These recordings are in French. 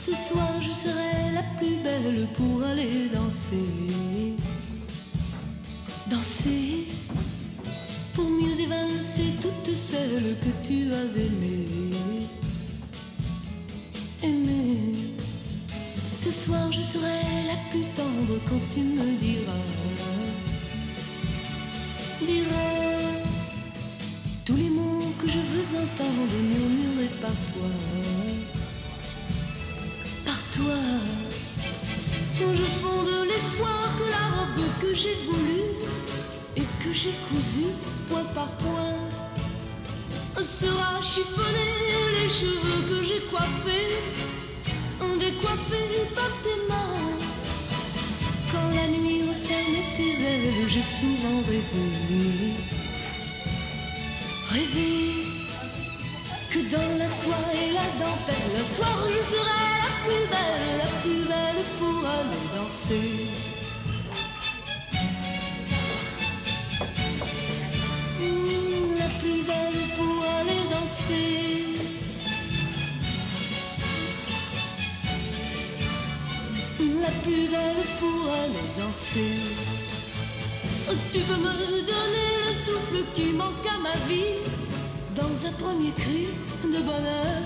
Ce soir je serai la plus belle pour aller danser. Danser pour mieux évincer toutes celles que tu as aimées. Aimer. Ce soir je serai la plus tendre quand tu me diras tous les mots que je veux entendre murmurés par toi. Par toi, je fonde l'espoir que la robe que j'ai voulue et que j'ai cousue point par point sera chiffonnée. Les cheveux que j'ai coiffés, décoiffés par tes mains. Quand la nuit referme ses ailes, j'ai souvent rêvé que dans la soie et la dentelle, un soir je serai la plus belle pour aller danser. La plus belle pour aller danser. La plus belle pour aller danser. Tu peux me donner le souffle qui manque à ma vie dans un premier cri de bonheur.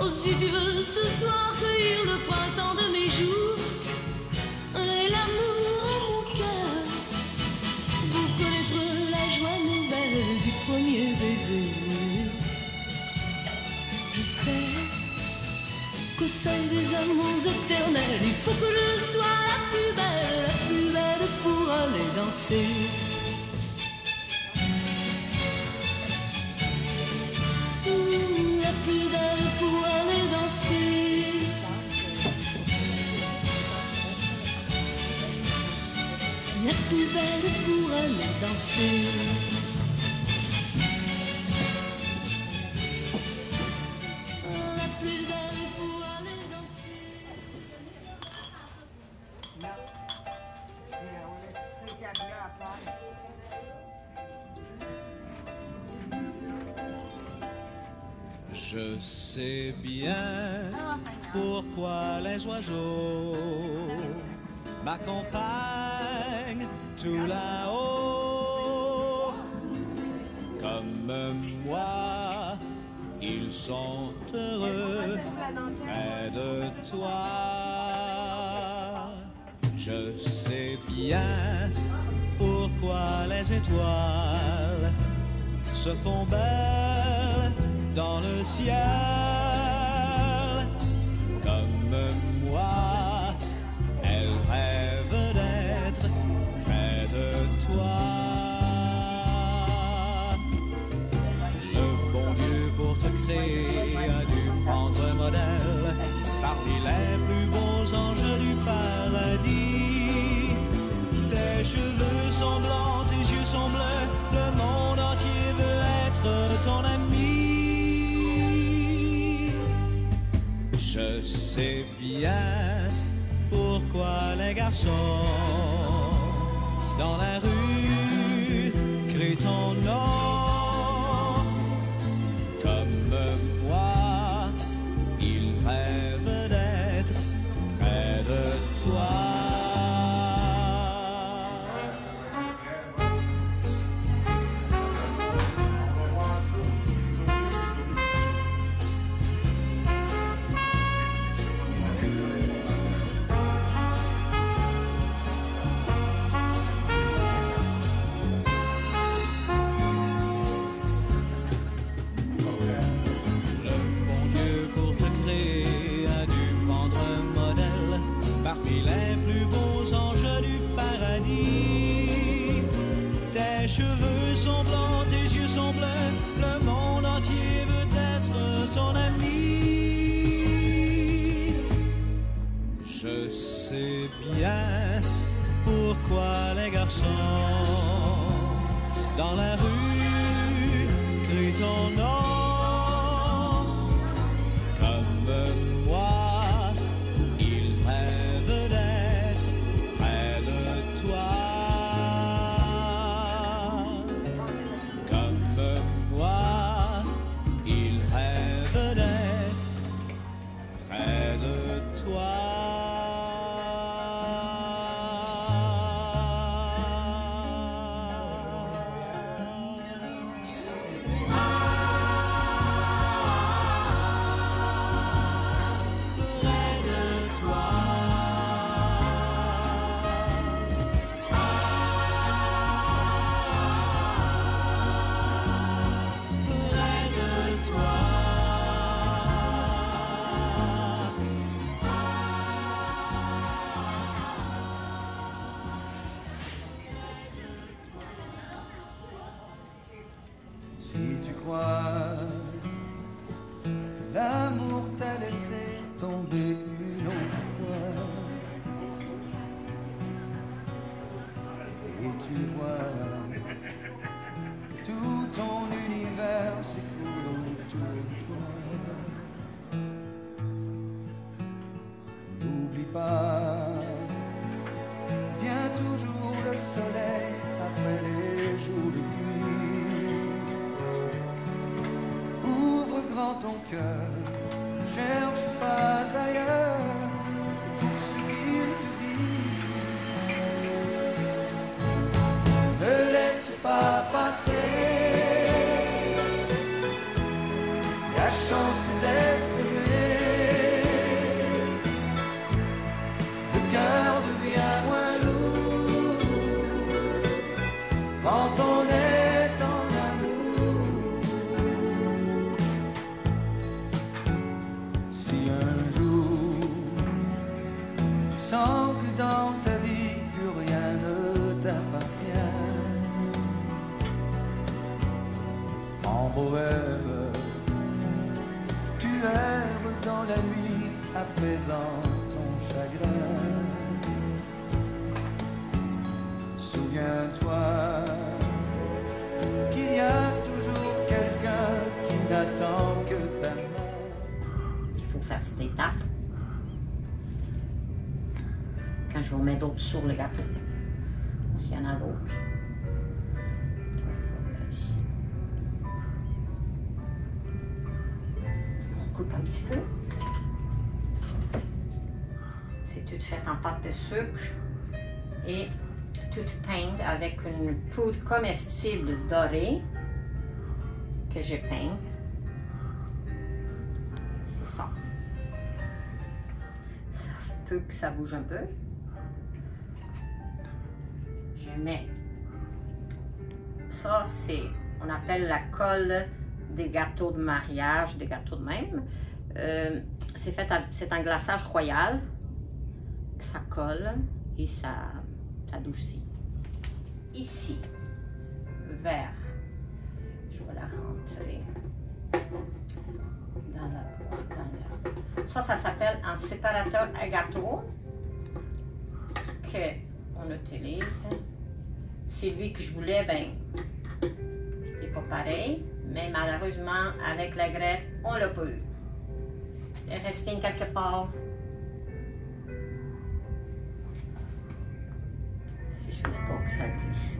Oh, si tu veux ce soir cueillir le printemps de mes jours et l'amour en mon cœur, pour connaître la joie nouvelle du premier baiser. Je sais qu'au sein des amours éternels, il faut que je sois la plus belle pour aller danser. La plus belle pour aller danser. La plus belle pour aller danser. Je sais bien pourquoi les oiseaux m'accompagnent tout là-haut. Comme moi, ils sont heureux près de toi. Je sais bien pourquoi les étoiles se font belles dans le ciel. Comme moi, elles rêvent d'être près de toi. Le bon Dieu pour te créer a dû prendre modèle parmi les plus beaux anges du paradis. Tes cheveux sont blancs, tes yeux sont bleus, le monde entier veut être ton ami. Je sais bien pourquoi les garçons dans la rue crient ton nom. Comme moi, ils rêvent d'être près de toi. Parmi les plus beaux anges du paradis, tes cheveux sont blancs, tes yeux sont bleus, le monde entier veut être ton ami. Je sais bien pourquoi les garçons dans la rue crient ton nom. Comme moi, Si tu crois que l'amour t'a laissé tomber une autre fois, et tu vois tout ton univers s'écroule autour de toi, n'oublie pas, vient toujours le soleil après les jours de pluie. Ouvre grand ton cœur, cherche pas ailleurs pour ce qu'il te dit. Ne laisse pas passer la chance d'être aimé. Le cœur devient moins lourd quand on est en amour. Si un jour tu sens que dans ta vie plus rien ne t'appartient, en bohème tu erres dans la nuit apaisant ton chagrin. Souviens-toi qu'il y a toujours quelqu'un qui n'attend que ta main. Il faut faire cette étape quand je vous mets d'autres sur le gâteau, parce qu'il y en a d'autres. Ici. On coupe un petit peu. C'est tout fait en pâte de sucre et tout peinte avec une poudre comestible dorée que j'ai peinte. C'est ça. Ça se peut que ça bouge un peu. Je mets ça, c'est, on appelle la colle des gâteaux de mariage, des gâteaux de même. C'est un glaçage royal. Ça colle et ça adoucit. Ici, vers, je vais la rentrer dans la boîte. Ça s'appelle un séparateur à gâteau qu'on utilise. C'est lui que je voulais, ben, c'était pas pareil, mais malheureusement, avec la greffe, on l'a pas eu. Il est resté quelque part. Si je voulais pas que ça glisse.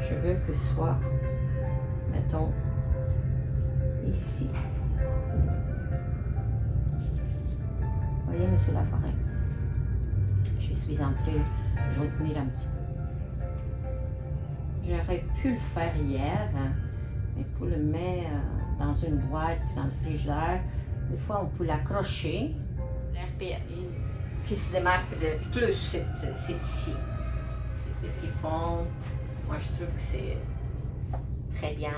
Je veux que ce soit, mettons, ici. Voyez, monsieur Laforêt, je suis entrée, je vais tenir un petit peu. J'aurais pu le faire hier, hein, mais pour le mettre dans une boîte, dans le frigidaire, des fois on peut l'accrocher. L'air qui se démarque de plus, c'est ici. C'est ce qu'ils font. Moi, je trouve que c'est très bien.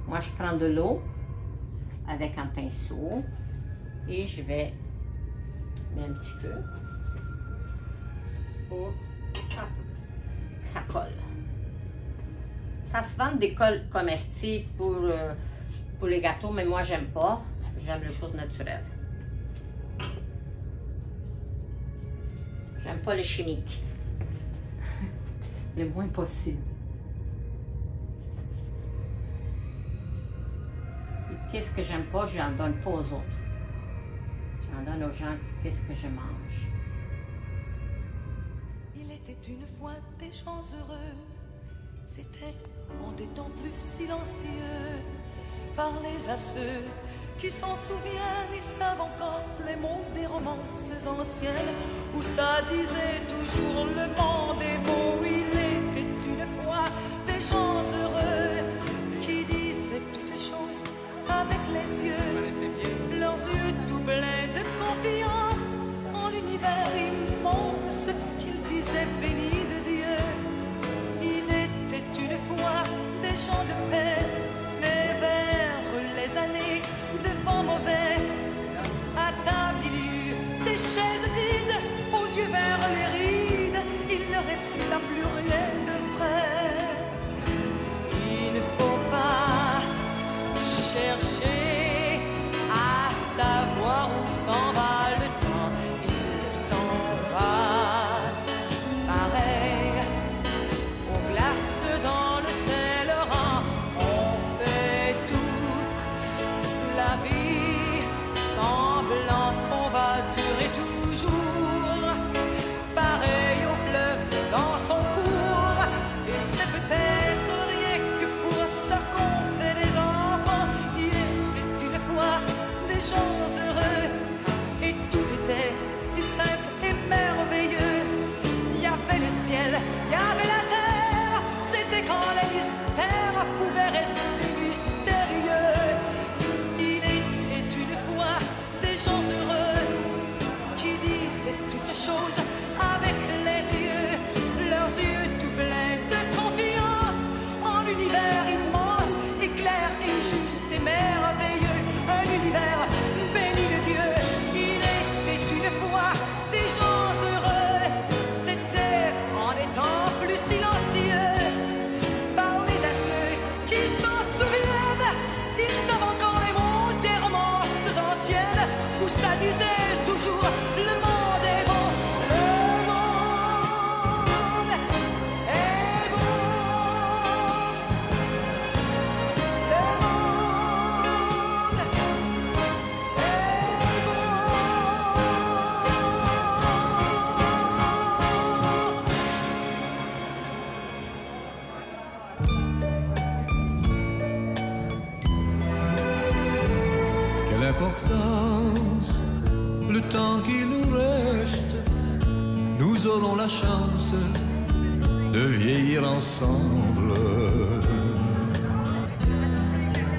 Moi, je prends de l'eau avec un pinceau et je vais mettre un petit peu pour que ça colle. Ça se vend des colles comestibles pour les gâteaux, mais moi, j'aime pas. J'aime les choses naturelles. J'aime pas le chimique. Le moins possible. Et qu'est-ce que j'aime pas, je n'en donne pas aux autres. J'en donne aux gens qu'est-ce que je mange. Il était une fois des gens heureux, c'était en des temps plus silencieux. Parlez à ceux qui s'en souviennent, ils savent encore les mots des romances anciennes, où ça disait toujours le monde est beau. Il était une fois des gens heureux, qui disaient toutes choses avec les yeux, leurs yeux tout pleins de confiance, en l'univers immense qu'ils disaient béni de Dieu. Il était une fois des gens de paix, mais vers les années de vent mauvais, à table il y eut des chaises vides, aux yeux vers les rides, il ne resta plus rien de vrai. Il ne faut pas chercher à savoir où s'en va le temps, il s'en va pareil aux glaces dans le Saint-Laurent. On fait toute la vie semblant qu'on va durer toujours, pareil au fleuve dans son cours. Et c'est peut-être rien que pour ça qu'on fait des enfants. Il était une fois des gens heureux, et tout était si simple et merveilleux. Il y avait le ciel, il y avait la terre, c'était quand les mystères pouvaient rester mystérieux. Il était une fois des gens heureux, qui disaient toutes choses avec les yeux, leurs yeux tout pleins de confiance, en l'univers immense, et clair et juste et merveilleux, un univers béni de Dieu. Il était une fois des gens heureux, c'était en des temps plus silencieux. Parlez à ceux qui s'en souviennent, ils savent encore les mots des romances anciennes, où ça disait toujours le monde est beau, le monde est beau, le monde est beau. Quelle importance, le temps qu'il nous reste, nous aurons la chance de vieillir ensemble.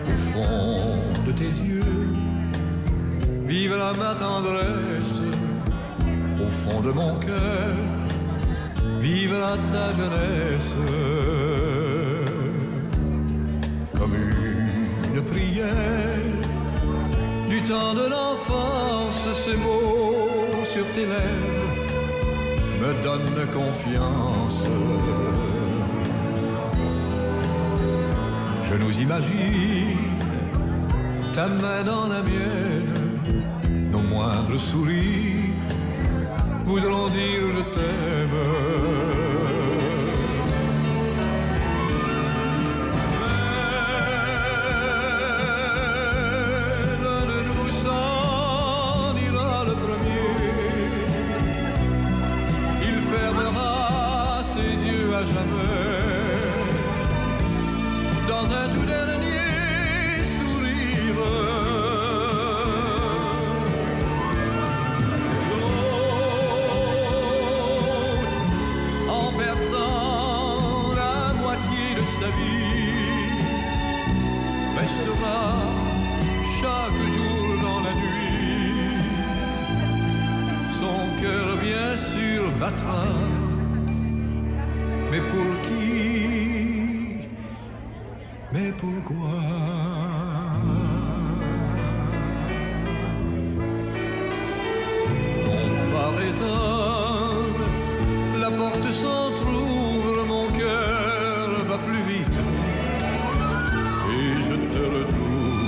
Au fond de tes yeux, vivra ma tendresse. Au fond de mon cœur, vivra ta jeunesse. Comme une prière du temps de l'enfance, ces mots sur tes lèvres me donnent confiance. Je nous imagine, ta main dans la mienne, nos moindres sourires voudront dire je t'aime. Dans un tout dernier sourire, l'autre, en perdant la moitié de sa vie, restera chaque jour dans la nuit. Son cœur bien sûr battra, mais pour qui? Mais pourquoi? Comparaison, la porte s'entrouvre, mon cœur va plus vite et je te retrouve.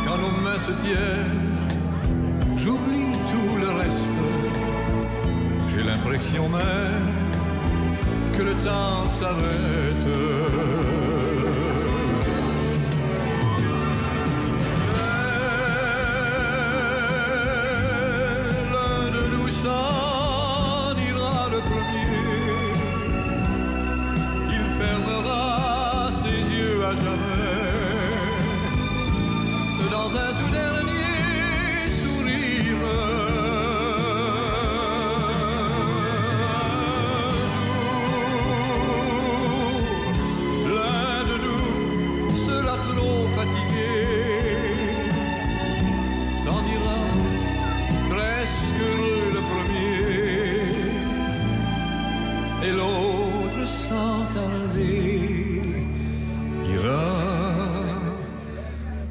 Quand nos mains se tiennent, j'oublie tout le reste. J'ai l'impression même que le temps s'arrête. et l'autre sans tarder ira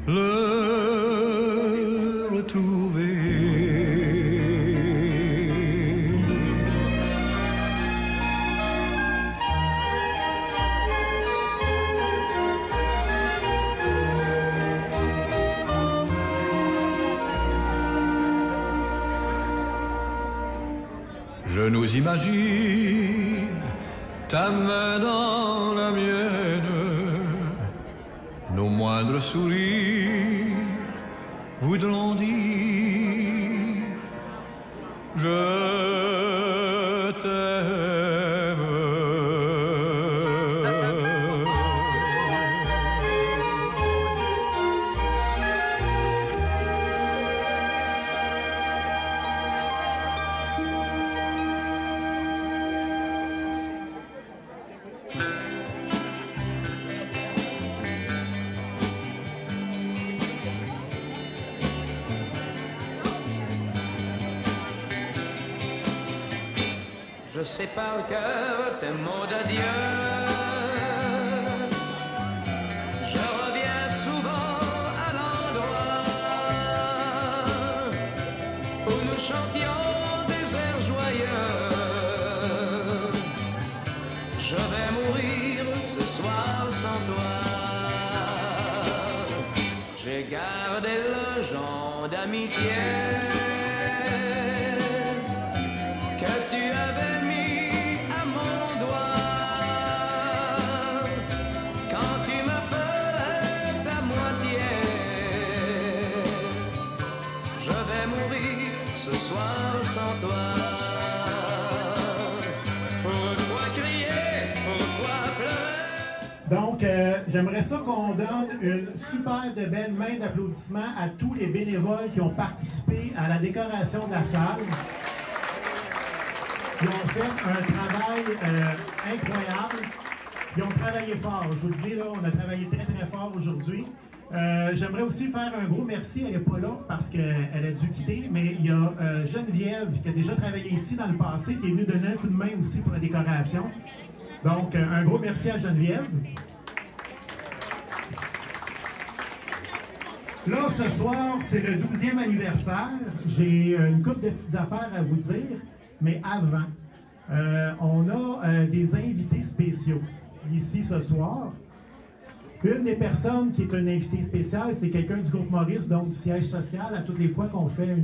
le retrouver. Je nous imagine ta main dans la mienne, nos moindres sourires voudront dire je t'aime. Je sais par cœur tes mots d'adieu. Je reviens souvent à l'endroit où nous chantions des airs joyeux. Je vais mourir ce soir sans toi. J'ai gardé le genre d'amitié que tu avais mis à mon doigt quand tu m'appelais ta moitié. Je vais mourir ce soir sans toi. Pourquoi crier? Pourquoi pleurer? Donc, j'aimerais ça qu'on donne une super de belle main d'applaudissement à tous les bénévoles qui ont participé à la décoration de la salle. Ils ont fait un travail incroyable. Ils ont travaillé fort. Je vous le dis, là, on a travaillé très, très fort aujourd'hui. J'aimerais aussi faire un gros merci. Elle n'est pas là parce qu'elle a dû quitter, mais il y a Geneviève qui a déjà travaillé ici dans le passé, qui est venue donner un coup de main aussi pour la décoration. Donc, un gros merci à Geneviève. Là, ce soir, c'est le 12e anniversaire. J'ai une couple de petites affaires à vous dire. Mais avant, on a des invités spéciaux ici ce soir. Une des personnes qui est une invitée spéciale, c'est quelqu'un du groupe Maurice, donc du siège social. À toutes les fois qu'on fait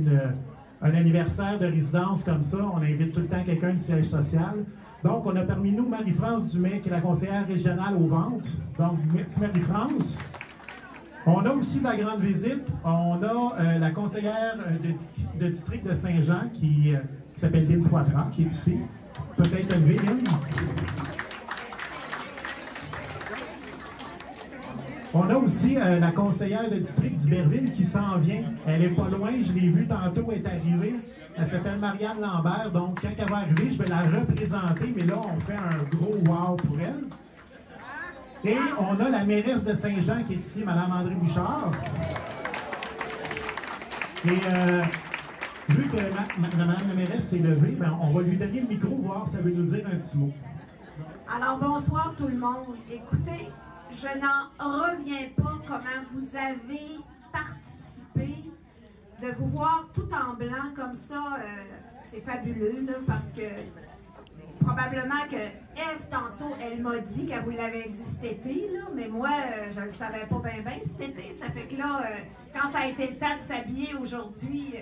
un anniversaire de résidence comme ça, on invite tout le temps quelqu'un du siège social. Donc, on a parmi nous Marie-France Dumais, qui est la conseillère régionale aux ventes. Donc, merci Marie-France. On a aussi de la grande visite. On a la conseillère de district de Saint-Jean qui s'appelle Lynn Poitras, qui est ici. Peut-être lever, Lynn. On a aussi la conseillère de district d'Iberville qui s'en vient. Elle n'est pas loin, je l'ai vue tantôt, elle est arrivée. Elle s'appelle Marianne Lambert, donc quand elle va arriver, je vais la représenter, mais là, on fait un gros wow pour elle. Et on a la mairesse de Saint-Jean qui est ici, Mme André Bouchard. Et vu que Mme la mairesse s'est levée, ben, on va lui donner le micro, voir si elle veut nous dire un petit mot. Alors, bonsoir tout le monde. Écoutez, je n'en reviens pas comment vous avez participé. De vous voir tout en blanc comme ça, c'est fabuleux, là, parce que probablement que Ève, tantôt, elle m'a dit qu'elle vous l'avait dit cet été, là, mais moi, je ne le savais pas bien cet été. Ça fait que là, quand ça a été le temps de s'habiller aujourd'hui,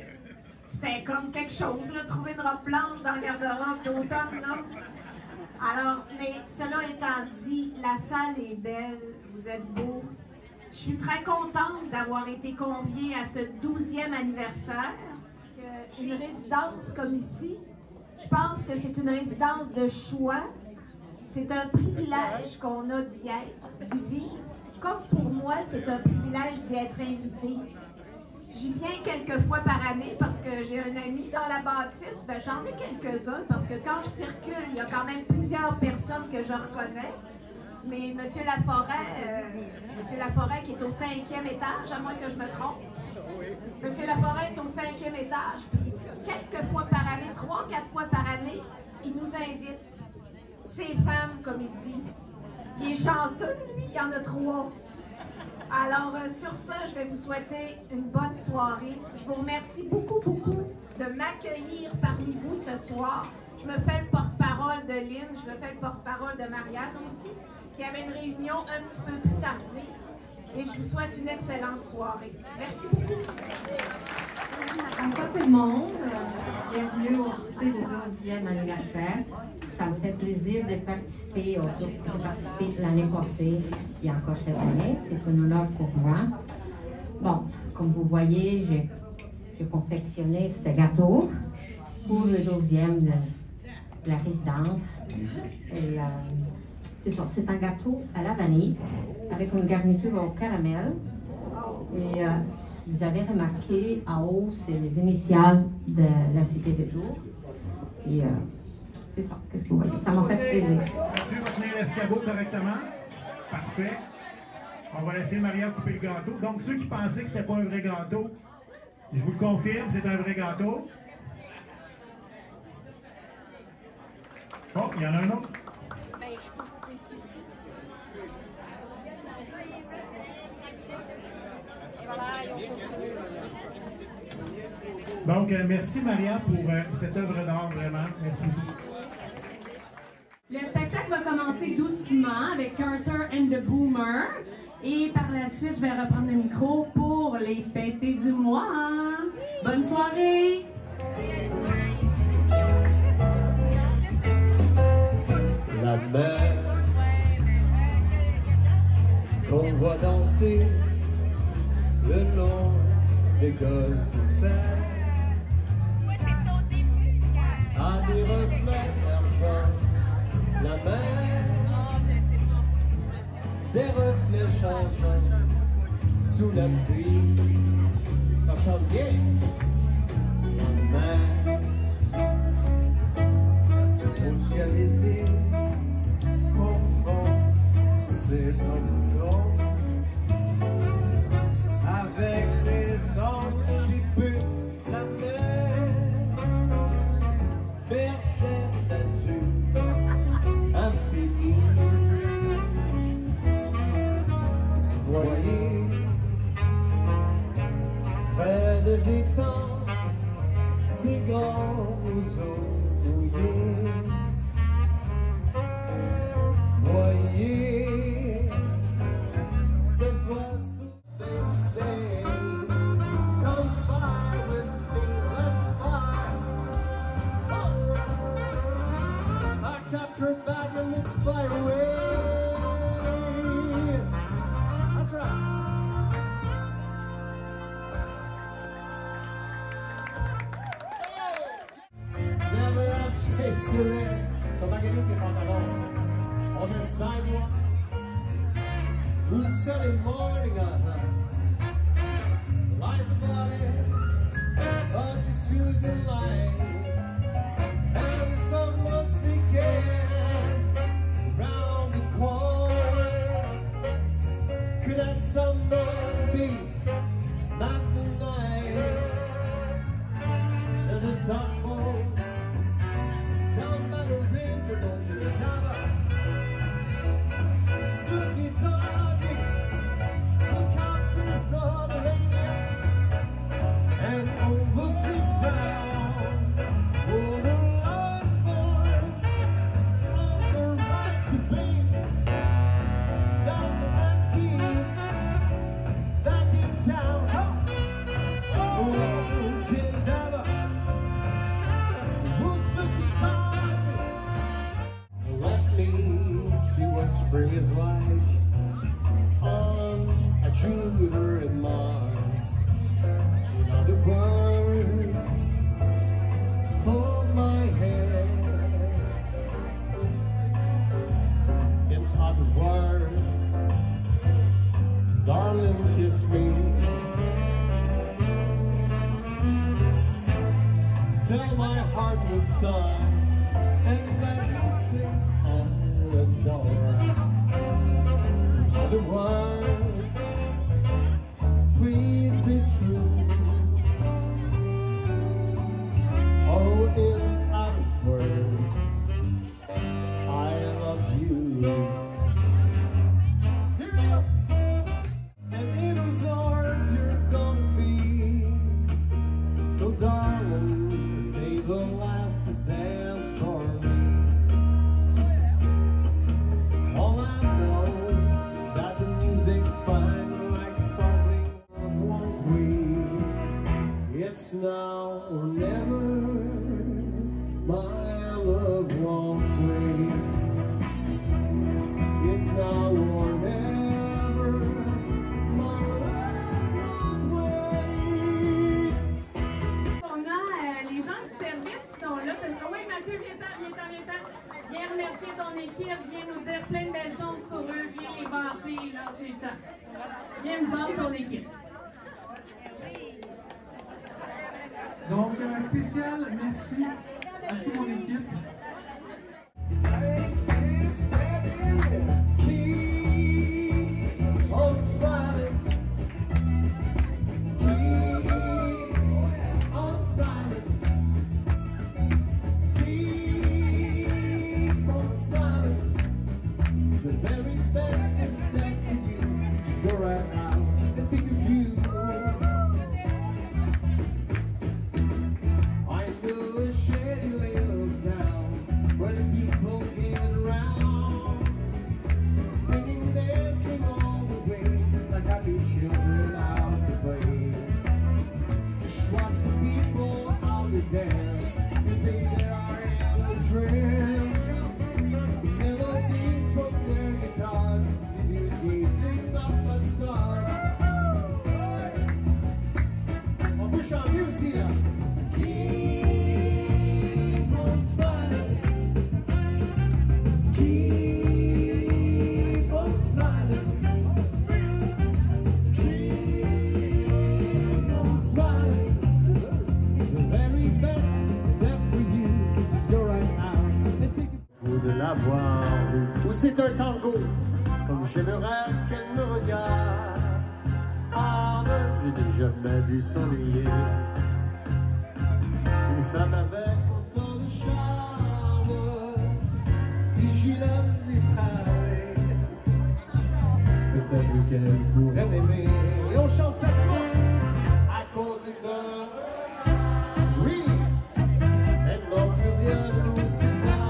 c'était comme quelque chose, là, trouver une robe blanche dans le garde-robe d'automne, là. Alors, mais cela étant dit, la salle est belle, vous êtes beaux. Je suis très contente d'avoir été conviée à ce 12e anniversaire. Une résidence comme ici, je pense que c'est une résidence de choix. C'est un privilège qu'on a d'y être, d'y vivre. Comme pour moi, c'est un privilège d'y être invité. J'y viens quelques fois par année parce que j'ai un ami dans la bâtisse. Ben, j'en ai quelques-uns parce que quand je circule, il y a quand même plusieurs personnes que je reconnais. Mais M. Laforêt qui est au 5e étage, à moins que je me trompe. M. Laforêt est au 5e étage, puis quelques fois par année, 3-4 fois par année, il nous invite. ses femmes, comme il dit. Il est chanceux, lui, il y en a 3. Alors, sur ça, je vais vous souhaiter une bonne soirée. Je vous remercie beaucoup, beaucoup de m'accueillir parmi vous ce soir. Je me fais le porte-parole de Lynn, je me fais le porte-parole de Marianne aussi, qui avait une réunion un petit peu plus tardive. Et je vous souhaite une excellente soirée. Merci beaucoup. Bonsoir tout le monde. Bienvenue au souper de 12e anniversaire. Ça me fait plaisir de participer au groupe. J'ai participé l'année passée et encore cette année. C'est un honneur pour moi. Bon, comme vous voyez, j'ai confectionné ce gâteau pour le 12e de la résidence. Et c'est ça, c'est un gâteau à la vanille avec une garniture au caramel. Et vous avez remarqué, en haut, c'est les initiales de la cité de Tours. Et c'est ça, qu'est-ce que vous voyez? Ça m'a fait plaisir. Tu vas tenir l'escabeau correctement. Parfait. On va laisser Maria couper le gâteau. Donc, ceux qui pensaient que c'était pas un vrai gâteau, je vous le confirme, c'est un vrai gâteau. Oh, il y en a un autre. Donc, merci Maria pour cette œuvre d'art, vraiment. Merci. Le spectacle va commencer doucement avec Carter and the Boomer. Et par la suite, je vais reprendre le micro pour les fêtés du mois. Bonne soirée! La mer qu'on voit danser le long des golfes verts a des reflets d'argent, la mer, des reflets changeants sous la pluie, ça chante bien. La mer au ciel d'été confond ses blonds avec les anges qui puent la mer, bergère d'azur infinie. Voyez, près des étangs, ces grands roseaux mouillés. Voyez, ces oiseaux baissés. Come fly with me, let's fly. Packed up your bag and let's fly away. That's right. Never up chase your leg. T'as pas gagné tes pantalons. On the sidewalk, whose sunny morning, lies a body of the shoes in line, and someone sneaking around the corner. Could that someone be not the night? There's a tugboat down by the river, don't you know? And over sit down for the life of the right to be down the back kids back in town. Oh, never we'll sit the let me see what spring is like on a Jupiter and Mars. In other words, hold my hand. In other words, darling, kiss me. Fill my heart with sun and let me sing on the door. In other words, please be true. Oh, in other words, I remercier ton équipe. Viens nous dire plein de belles choses sur eux. Viens les vanter, là, j'ai le temps. Viens me vendre ton équipe. Donc, un spécial merci à toute mon équipe. Ou c'est un tango, comme j'aimerais qu'elle me regarde. Ah, j'ai déjà jamais vu s'ennuyer une femme avec autant de charme. Si j'y lui parlais, peut-être qu'elle pourrait m'aimer. Et on chante cette note à cause d'un oui, elle n'en peut rien nous séparer.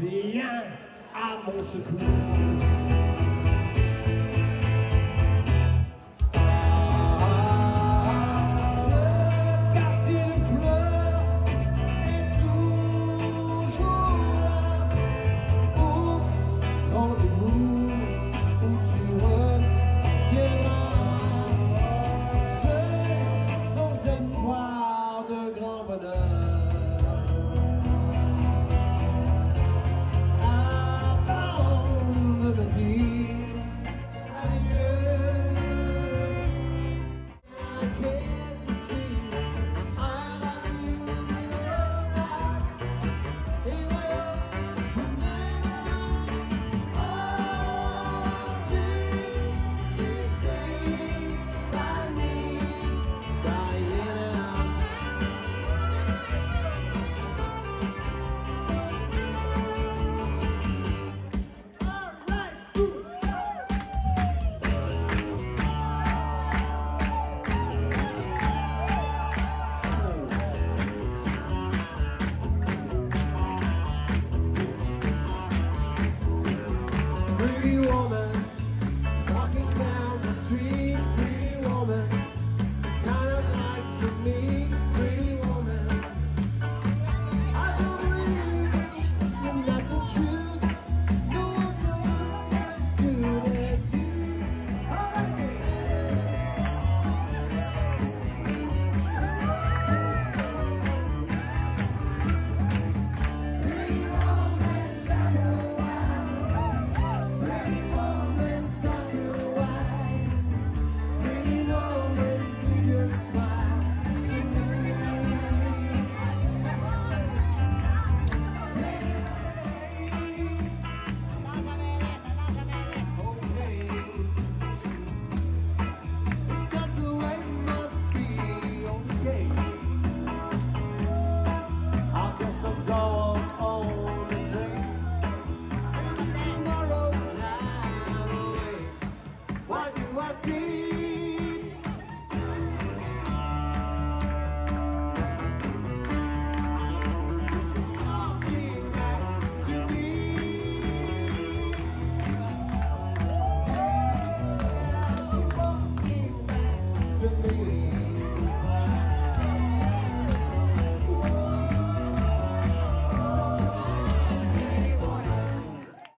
Viens à mon secours. see